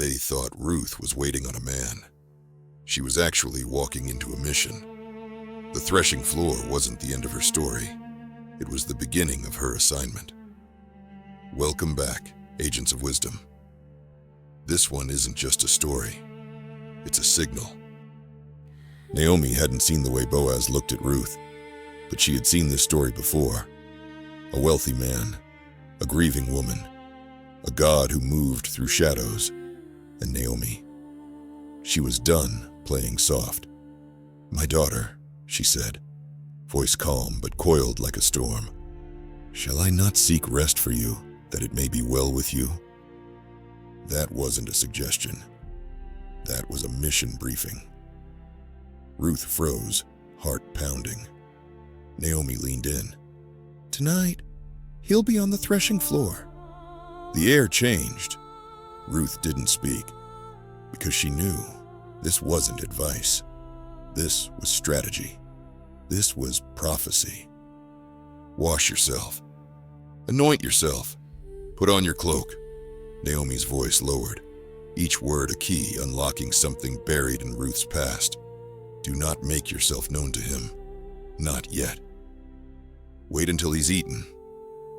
They thought Ruth was waiting on a man. She was actually walking into a mission. The threshing floor wasn't the end of her story. It was the beginning of her assignment. Welcome back, Agents of Wisdom. This one isn't just a story. It's a signal. Naomi hadn't seen the way Boaz looked at Ruth, but she had seen this story before. A wealthy man, a grieving woman, a God who moved through shadows, and Naomi. She was done playing soft. "My daughter," she said, voice calm but coiled like a storm. "Shall I not seek rest for you, that it may be well with you?" That wasn't a suggestion. That was a mission briefing. Ruth froze, heart pounding. Naomi leaned in. "Tonight, he'll be on the threshing floor." The air changed. Ruth didn't speak, because she knew this wasn't advice. This was strategy. This was prophecy. "Wash yourself. Anoint yourself. Put on your cloak." Naomi's voice lowered, each word a key unlocking something buried in Ruth's past. "Do not make yourself known to him. Not yet. Wait until he's eaten,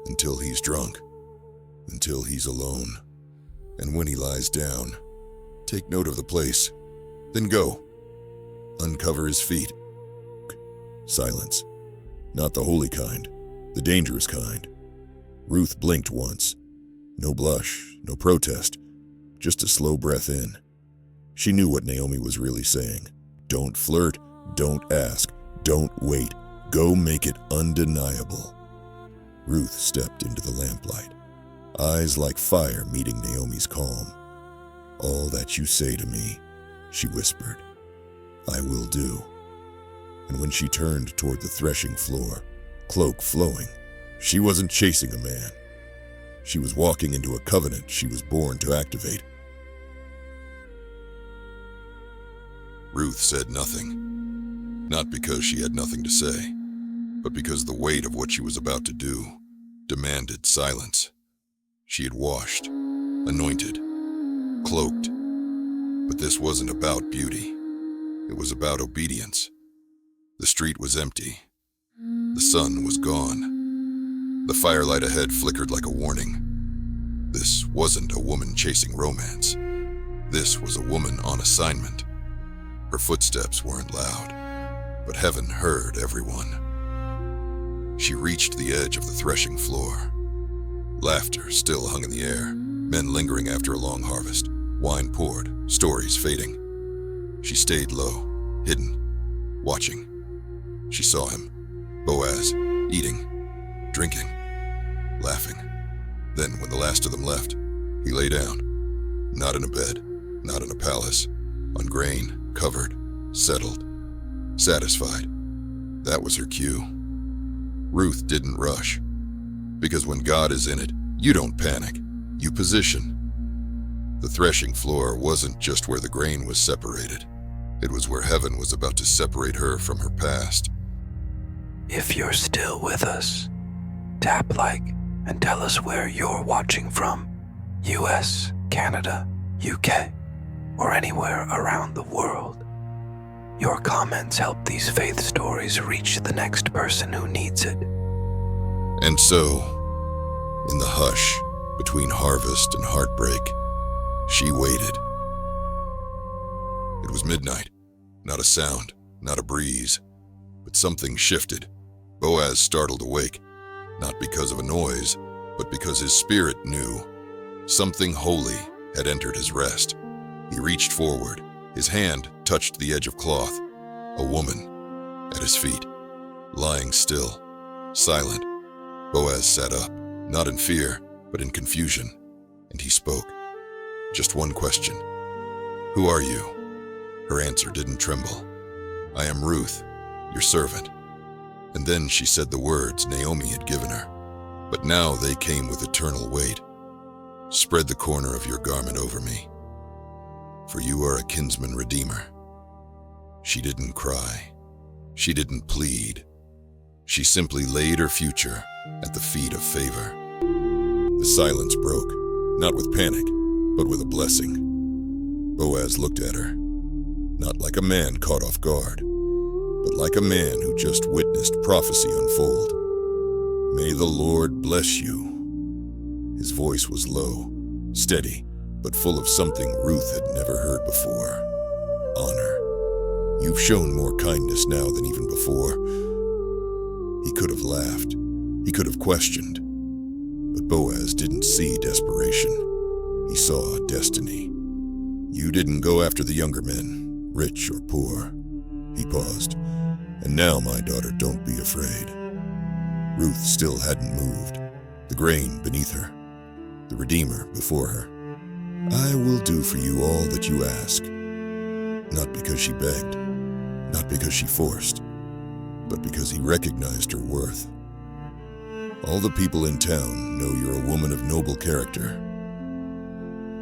until he's drunk, until he's alone. And when he lies down, take note of the place. Then go. Uncover his feet." Silence. Not the holy kind, the dangerous kind. Ruth blinked once. No blush, no protest, just a slow breath in. She knew what Naomi was really saying. Don't flirt, don't ask, don't wait. Go make it undeniable. Ruth stepped into the lamplight, eyes like fire meeting Naomi's calm. "All that you say to me," she whispered, "I will do." And when she turned toward the threshing floor, cloak flowing, she wasn't chasing a man. She was walking into a covenant she was born to activate. Ruth said nothing, not because she had nothing to say, but because the weight of what she was about to do demanded silence. She had washed, anointed, cloaked, but this wasn't about beauty. It was about obedience. The street was empty. The sun was gone. The firelight ahead flickered like a warning. This wasn't a woman chasing romance. This was a woman on assignment. Her footsteps weren't loud, but heaven heard everyone. She reached the edge of the threshing floor. Laughter still hung in the air, men lingering after a long harvest. Wine poured, stories fading. She stayed low, hidden, watching. She saw him, Boaz, eating, drinking, laughing. Then, when the last of them left, he lay down. Not in a bed, not in a palace, on grain, covered, settled, satisfied. That was her cue. Ruth didn't rush, because when God is in it, you don't panic, you position. The threshing floor wasn't just where the grain was separated. It was where heaven was about to separate her from her past. If you're still with us, tap like and tell us where you're watching from. US, Canada, UK, or anywhere around the world. Your comments help these faith stories reach the next person who needs it. And so, in the hush between harvest and heartbreak, she waited. It was midnight, not a sound, not a breeze, but something shifted. Boaz startled awake, not because of a noise, but because his spirit knew something holy had entered his rest. He reached forward, his hand touched the edge of cloth. A woman at his feet, lying still, silent. Boaz sat up, not in fear, but in confusion, and he spoke. Just one question. "Who are you?" Her answer didn't tremble. "I am Ruth, your servant." And then she said the words Naomi had given her, but now they came with eternal weight. "Spread the corner of your garment over me, for you are a kinsman redeemer." She didn't cry. She didn't plead. She simply laid her future at the feet of favor. The silence broke, not with panic, but with a blessing. Boaz looked at her, not like a man caught off guard, but like a man who just witnessed prophecy unfold. "May the Lord bless you." His voice was low, steady, but full of something Ruth had never heard before. Honor. "You've shown more kindness now than even before." He could have laughed. He could have questioned. But Boaz didn't see desperation. He saw destiny. "You didn't go after the younger men, rich or poor." He paused. "And now, my daughter, don't be afraid." Ruth still hadn't moved, the grain beneath her, the Redeemer before her. "I will do for you all that you ask." Not because she begged, not because she forced, but because he recognized her worth. "All the people in town know you're a woman of noble character."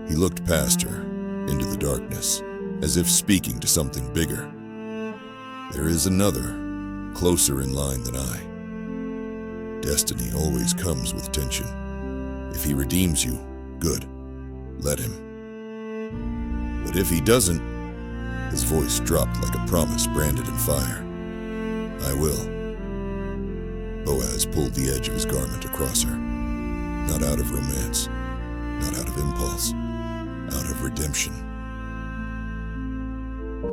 He looked past her, into the darkness, as if speaking to something bigger. "There is another, closer in line than I. Destiny always comes with tension. If he redeems you, good, let him. But if he doesn't," his voice dropped like a promise branded in fire, "I will." Boaz pulled the edge of his garment across her, not out of romance, not out of impulse, out of redemption.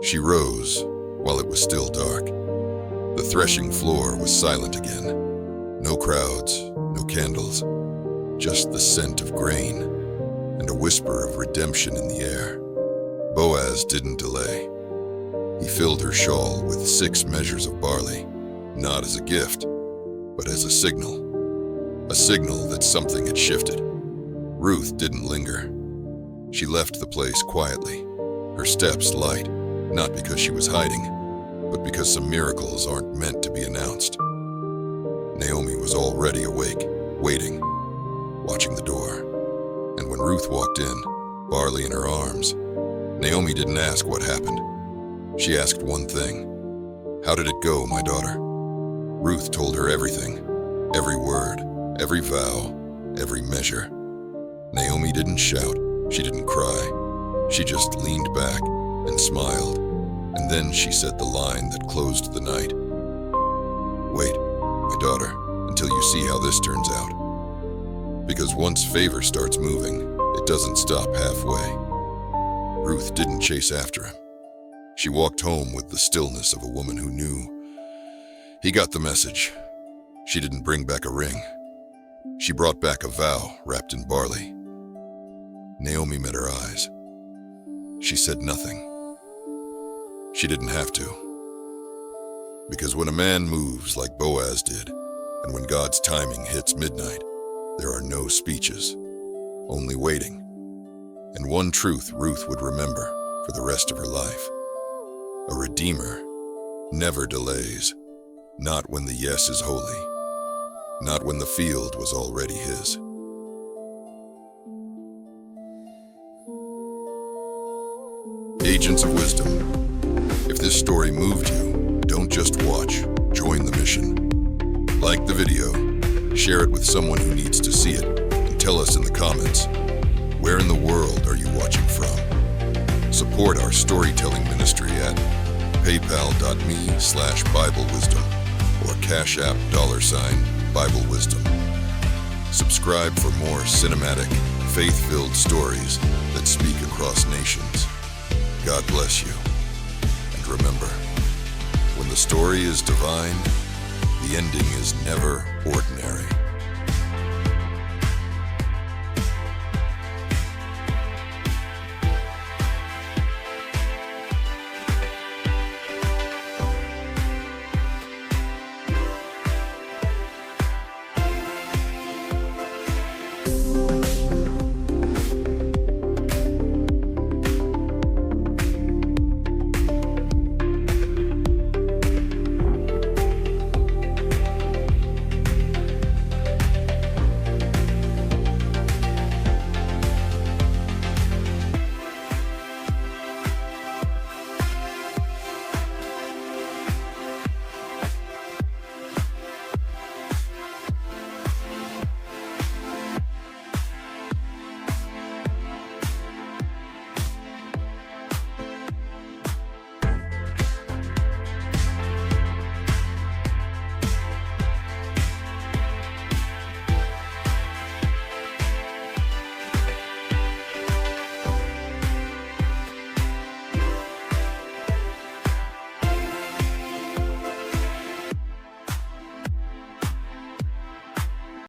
She rose while it was still dark. The threshing floor was silent again. No crowds, no candles, just the scent of grain and a whisper of redemption in the air. Boaz didn't delay. He filled her shawl with 6 measures of barley, not as a gift, but as a signal that something had shifted. Ruth didn't linger. She left the place quietly, her steps light, not because she was hiding, but because some miracles aren't meant to be announced. Naomi was already awake, waiting, watching the door. And when Ruth walked in, barley in her arms, Naomi didn't ask what happened. She asked one thing. "How did it go, my daughter?" Ruth told her everything, every word, every vow, every measure. Naomi didn't shout, she didn't cry. She just leaned back and smiled, and then she said the line that closed the night. "Wait, my daughter, until you see how this turns out. Because once favor starts moving, it doesn't stop halfway." Ruth didn't chase after him. She walked home with the stillness of a woman who knew. He got the message. She didn't bring back a ring. She brought back a vow wrapped in barley. Naomi met her eyes. She said nothing. She didn't have to. Because when a man moves like Boaz did, and when God's timing hits midnight, there are no speeches, only waiting. And one truth Ruth would remember for the rest of her life. A redeemer never delays, not when the yes is holy, not when the field was already his. Agents of Wisdom, if this story moved you, don't just watch, join the mission. Like the video, share it with someone who needs to see it, and tell us in the comments, where in the world are you watching from? Support our storytelling ministry at paypal.me/BibleWisdom or Cash App $BibleWisdom. Subscribe for more cinematic, faith-filled stories that speak across nations. God bless you. And remember, when the story is divine, the ending is never ordinary.